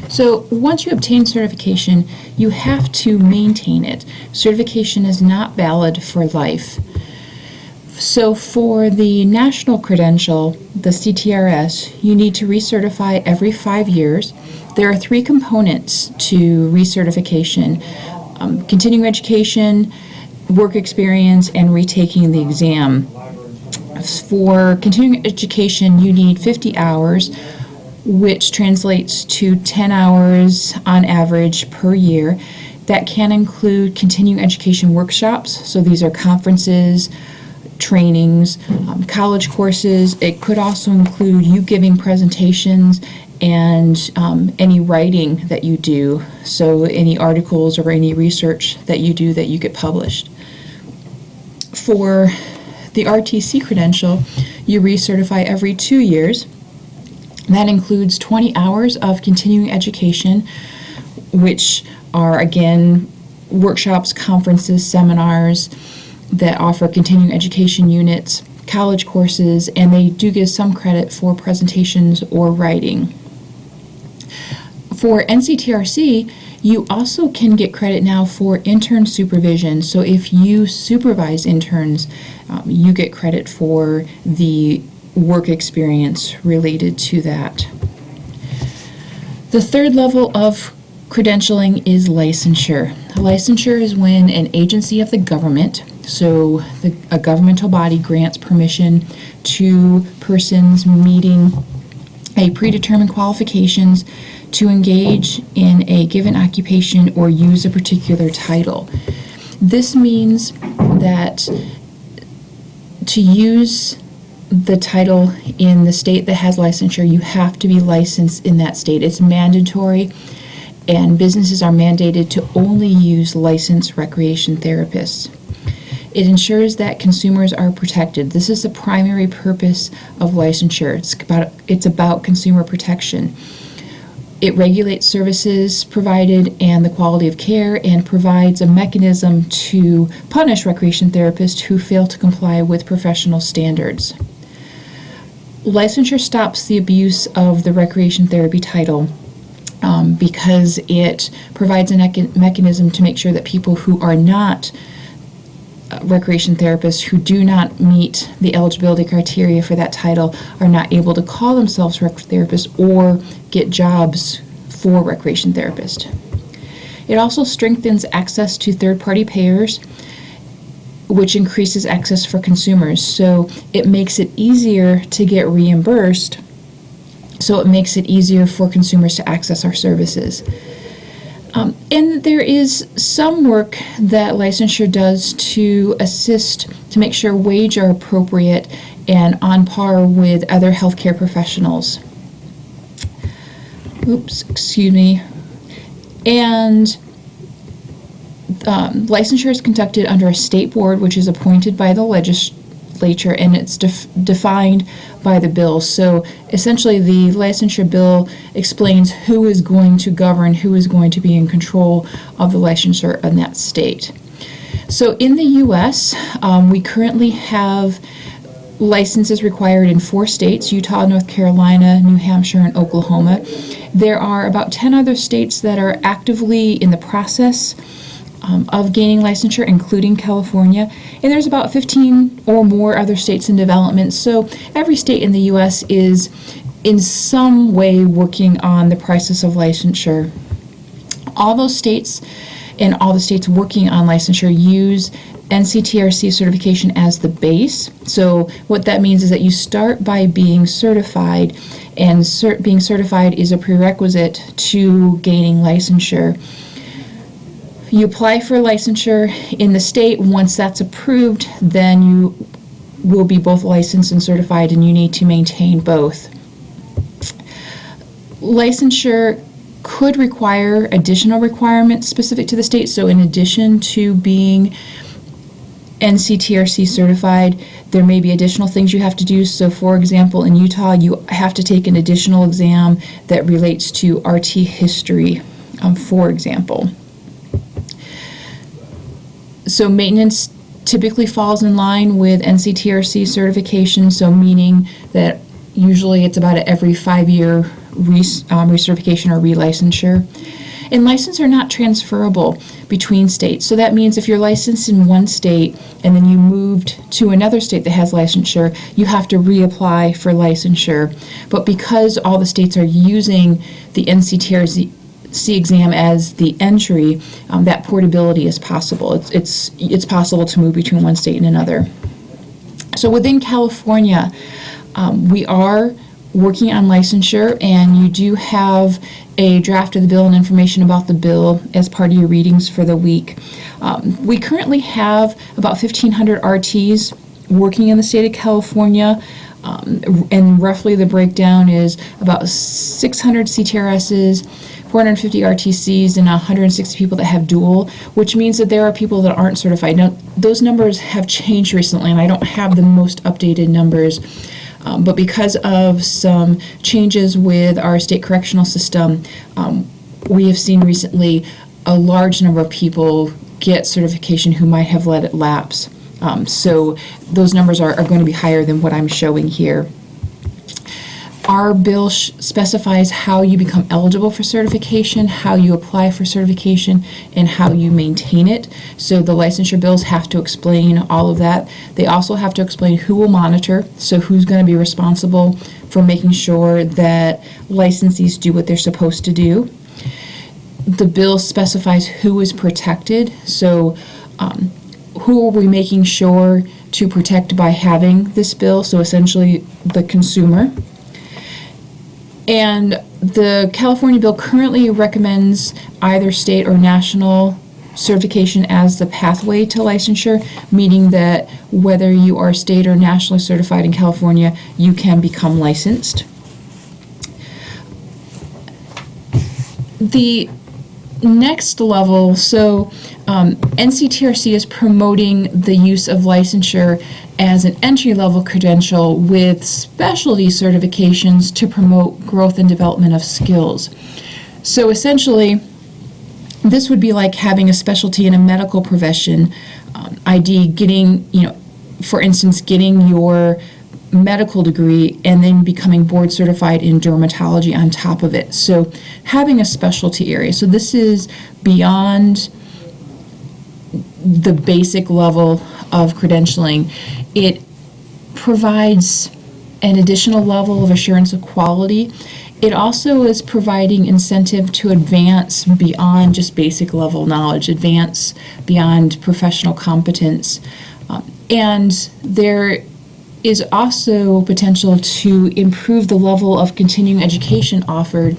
So once you obtain certification, you have to maintain it. Certification is not valid for life. So for the national credential, the CTRS, you need to recertify every 5 years. There are 3 components to recertification: continuing education, work experience, and retaking the exam. For continuing education, you need 50 hours, which translates to 10 hours on average per year. That can include continuing education workshops, so these are conferences, trainings, college courses. It could also include you giving presentations and any writing that you do, so any articles or any research that you do that you get published. For the RTC credential, you recertify every 2 years. That includes 20 hours of continuing education, which are, again, workshops, conferences, seminars that offer continuing education units, college courses, and they do give some credit for presentations or writing. For NCTRC, you also can get credit now for intern supervision. So if you supervise interns, you get credit for the work experience related to that. The third level of credentialing is licensure. Licensure is when an agency of the government, so a governmental body, grants permission to persons meeting a predetermined qualifications to engage in a given occupation or use a particular title. This means that to use the title in the state that has licensure, you have to be licensed in that state. It's mandatory, and businesses are mandated to only use licensed recreation therapists. It ensures that consumers are protected. This is the primary purpose of licensure. It's about consumer protection. It regulates services provided and the quality of care, and provides a mechanism to punish recreation therapists who fail to comply with professional standards. Licensure stops the abuse of the recreation therapy title because it provides a mechanism to make sure that people who are not recreation therapists, who do not meet the eligibility criteria for that title, are not able to call themselves rec therapists or get jobs for recreation therapists. It also strengthens access to third-party payers, which increases access for consumers. So it makes it easier to get reimbursed, so it makes it easier for consumers to access our services. And there is some work that licensure does to assist to make sure wages are appropriate and on par with other healthcare professionals. And licensure is conducted under a state board, which is appointed by the legislature, and it's defined by the bill. So essentially the licensure bill explains who is going to govern, who is going to be in control of the licensure in that state. So in the U.S., we currently have licenses required in 4 states: Utah, North Carolina, New Hampshire, and Oklahoma. There are about 10 other states that are actively in the process of gaining licensure, including California, and there's about 15 or more other states in development. So every state in the U.S. is in some way working on the process of licensure. All those states and all the states working on licensure use NCTRC certification as the base. So what that means is that you start by being certified, and being certified is a prerequisite to gaining licensure. You apply for licensure in the state. Once that's approved, then you will be both licensed and certified, and you need to maintain both. Licensure could require additional requirements specific to the state. So in addition to being NCTRC certified, there may be additional things you have to do. So for example, in Utah, you have to take an additional exam that relates to RT history, for example. So maintenance typically falls in line with NCTRC certification, so meaning that usually it's about every 5-year recertification or relicensure. And licenses are not transferable between states. So that means if you're licensed in one state and then you moved to another state that has licensure, you have to reapply for licensure. But because all the states are using the NCTRC exam as the entry, that portability is possible. It's possible to move between one state and another. So within California, we are working on licensure, and you do have a draft of the bill and information about the bill as part of your readings for the week. We currently have about 1,500 RTs working in the state of California, and roughly the breakdown is about 600 CTRSs, 450 RTCs, and 160 people that have dual, which means that there are people that aren't certified. Now, those numbers have changed recently, and I don't have the most updated numbers. But because of some changes with our state correctional system, we have seen recently a large number of people get certification who might have let it lapse. So those numbers are going to be higher than what I'm showing here. Our bill specifies how you become eligible for certification, how you apply for certification, and how you maintain it. So the licensure bills have to explain all of that. They also have to explain who will monitor, so who's going to be responsible for making sure that licensees do what they're supposed to do. The bill specifies who is protected, so who are we making sure to protect by having this bill? So essentially the consumer. And the California bill currently recommends either state or national certification as the pathway to licensure, meaning that whether you are state or nationally certified in California, you can become licensed. The next level, so NCTRC is promoting the use of licensure as an entry-level credential with specialty certifications to promote growth and development of skills. So essentially, this would be like having a specialty in a medical profession, ID, for instance, getting your medical degree and then becoming board certified in dermatology on top of it. So having a specialty area. So this is beyond the basic level of credentialing. It provides an additional level of assurance of quality. It also is providing incentive to advance beyond just basic level knowledge, advance beyond professional competence. And there is also potential to improve the level of continuing education offered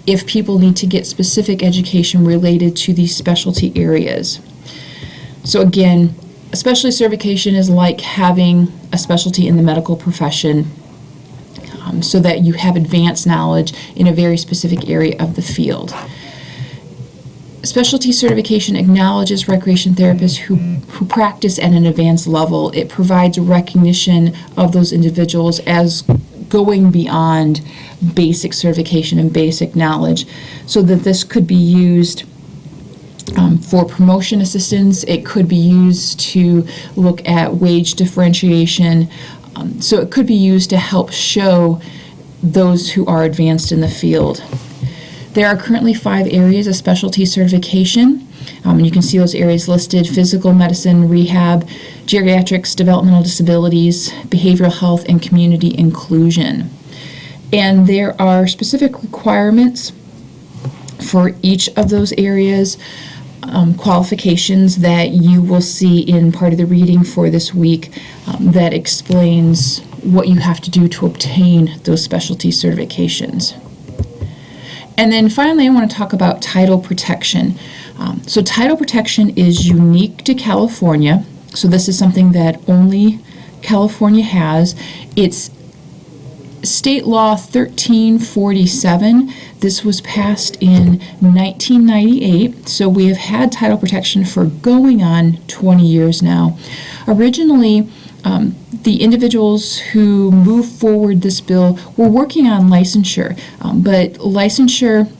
if people need to get specific education related to these specialty areas. So again, a specialty certification is like having a specialty in the medical profession, so that you have advanced knowledge in a very specific area of the field. Specialty certification acknowledges recreation therapists who practice at an advanced level. It provides recognition of those individuals as going beyond basic certification and basic knowledge, so that this could be used for promotion assistance. It could be used to look at wage differentiation. So it could be used to help show those who are advanced in the field. There are currently 5 areas of specialty certification. You can see those areas listed: physical medicine, rehab, geriatrics, developmental disabilities, behavioral health, and community inclusion. And there are specific requirements for each of those areas, qualifications that you will see in part of the reading for this week, that explains what you have to do to obtain those specialty certifications. And then finally, I want to talk about title protection. So title protection is unique to California. So this is something that only California has. It's State Law 1347. This was passed in 1998, so we have had title protection for going on 20 years now. Originally, the individuals who moved forward this bill were working on licensure, but licensure,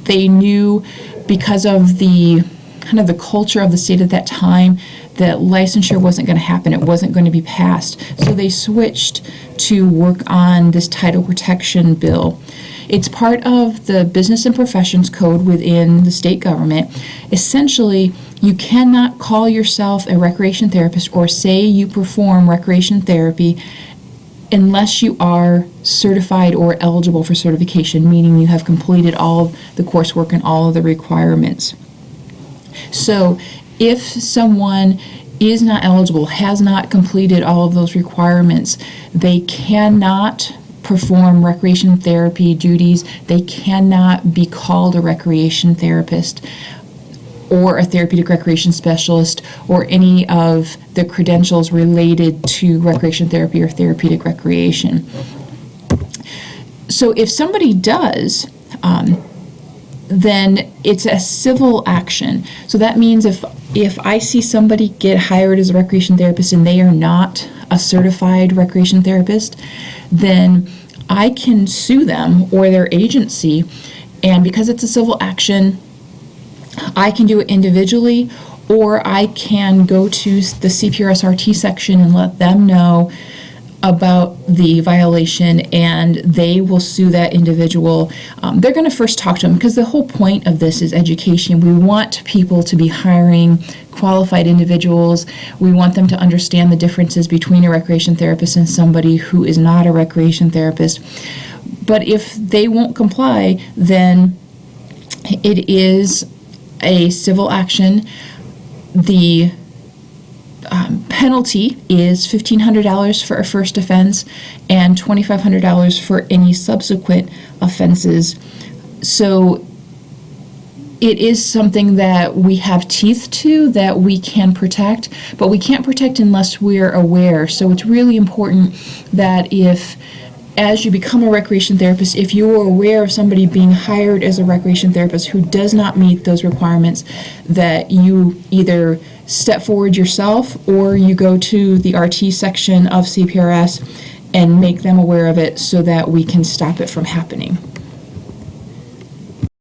they knew, because of the kind of the culture of the state at that time, that licensure wasn't going to happen. It wasn't going to be passed. So they switched to work on this title protection bill. It's part of the Business and Professions Code within the state government. Essentially, you cannot call yourself a recreation therapist or say you perform recreation therapy unless you are certified or eligible for certification, meaning you have completed all of the coursework and all of the requirements. So if someone is not eligible, has not completed all of those requirements, they cannot perform recreation therapy duties. They cannot be called a recreation therapist or a therapeutic recreation specialist or any of the credentials related to recreation therapy or therapeutic recreation. So if somebody does, then it's a civil action. So that means if I see somebody get hired as a recreation therapist and they are not a certified recreation therapist, then I can sue them or their agency, and because it's a civil action, I can do it individually, or I can go to the CPRS-RT section and let them know about the violation, and they will sue that individual. They're going to first talk to them, because the whole point of this is education. We want people to be hiring qualified individuals. We want them to understand the differences between a recreation therapist and somebody who is not a recreation therapist. But if they won't comply, then it is a civil action. The penalty is $1,500 for a first offense and $2,500 for any subsequent offenses. So it is something that we have teeth to, that we can protect, but we can't protect unless we're aware. So it's really important that as you become a recreation therapist, if you're aware of somebody being hired as a recreation therapist who does not meet those requirements, that you either step forward yourself or you go to the RT section of CPRS and make them aware of it so that we can stop it from happening.